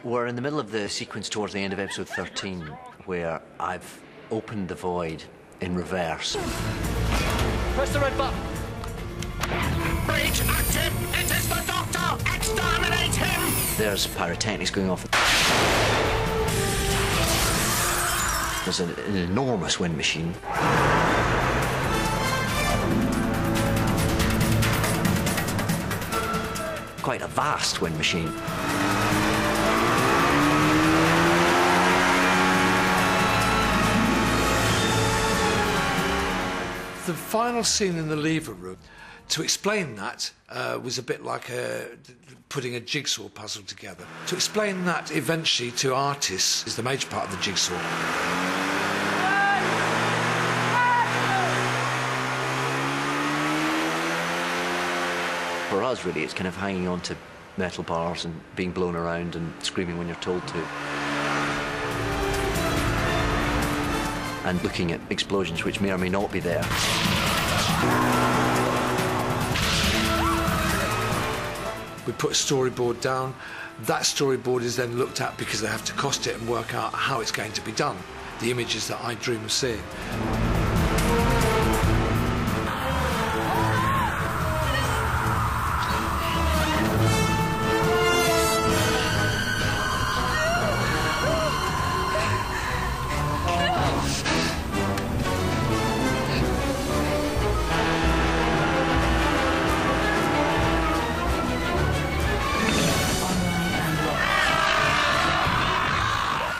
We're in the middle of the sequence towards the end of episode 13, where I've opened the void in reverse. Press the red button. Breach active! It is the Doctor! Exterminate him! There's pyrotechnics going off. There's an enormous wind machine. Quite a vast wind machine. The final scene in the lever room, to explain that was a bit like putting a jigsaw puzzle together. To explain that eventually to artists is the major part of the jigsaw. For us, really, it's kind of hanging on to metal bars and being blown around and screaming when you're told to. And looking at explosions which may or may not be there. We put a storyboard down. That storyboard is then looked at because they have to cost it and work out how it's going to be done. The images that I dream of seeing.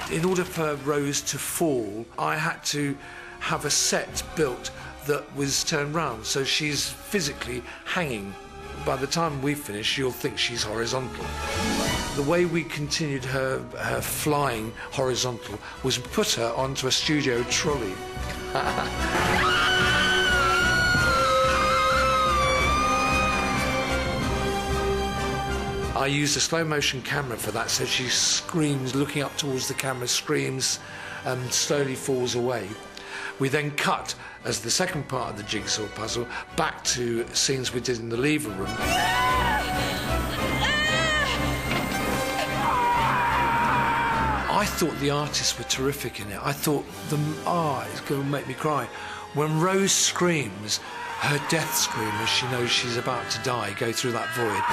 In order for Rose to fall, I had to have a set built that was turned round, so she's physically hanging. By the time we finish, you'll think she's horizontal. The way we continued her flying horizontal was put her onto a studio trolley. I used a slow-motion camera for that, so she screams, looking up towards the camera, screams, and slowly falls away. We then cut, as the second part of the jigsaw puzzle, back to scenes we did in the lever room. I thought the artists were terrific in it. I thought, it's going to make me cry. When Rose screams, her death scream as she knows she's about to die, go through that void.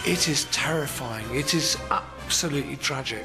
It is terrifying. It is absolutely tragic.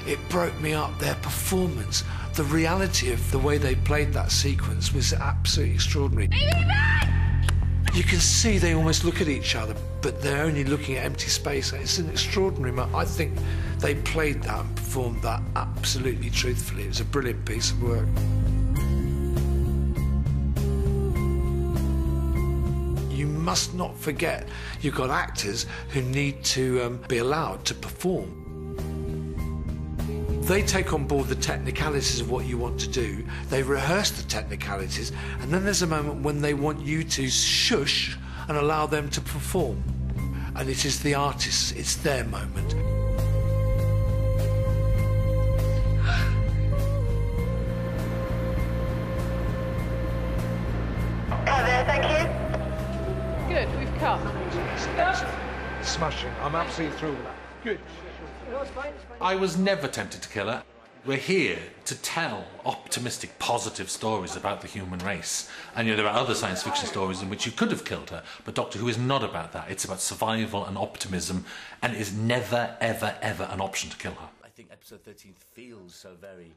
It broke me up, their performance. The reality of the way they played that sequence was absolutely extraordinary. You can see they almost look at each other, but they're only looking at empty space. It's an extraordinary moment. I think they played that and performed that absolutely truthfully. It was a brilliant piece of work. You must not forget you've got actors who need to be allowed to perform. They take on board the technicalities of what you want to do, they rehearse the technicalities, and then there's a moment when they want you to shush and allow them to perform. And it is the artists, it's their moment. Thank you. Good, we've come. Smashing. I'm absolutely thrilled with that. Good. I was never tempted to kill her. We're here to tell optimistic, positive stories about the human race. And there are other science fiction stories in which you could have killed her, but Doctor Who is not about that. It's about survival and optimism, and it is never, ever, ever an option to kill her. I think episode 13 feels so very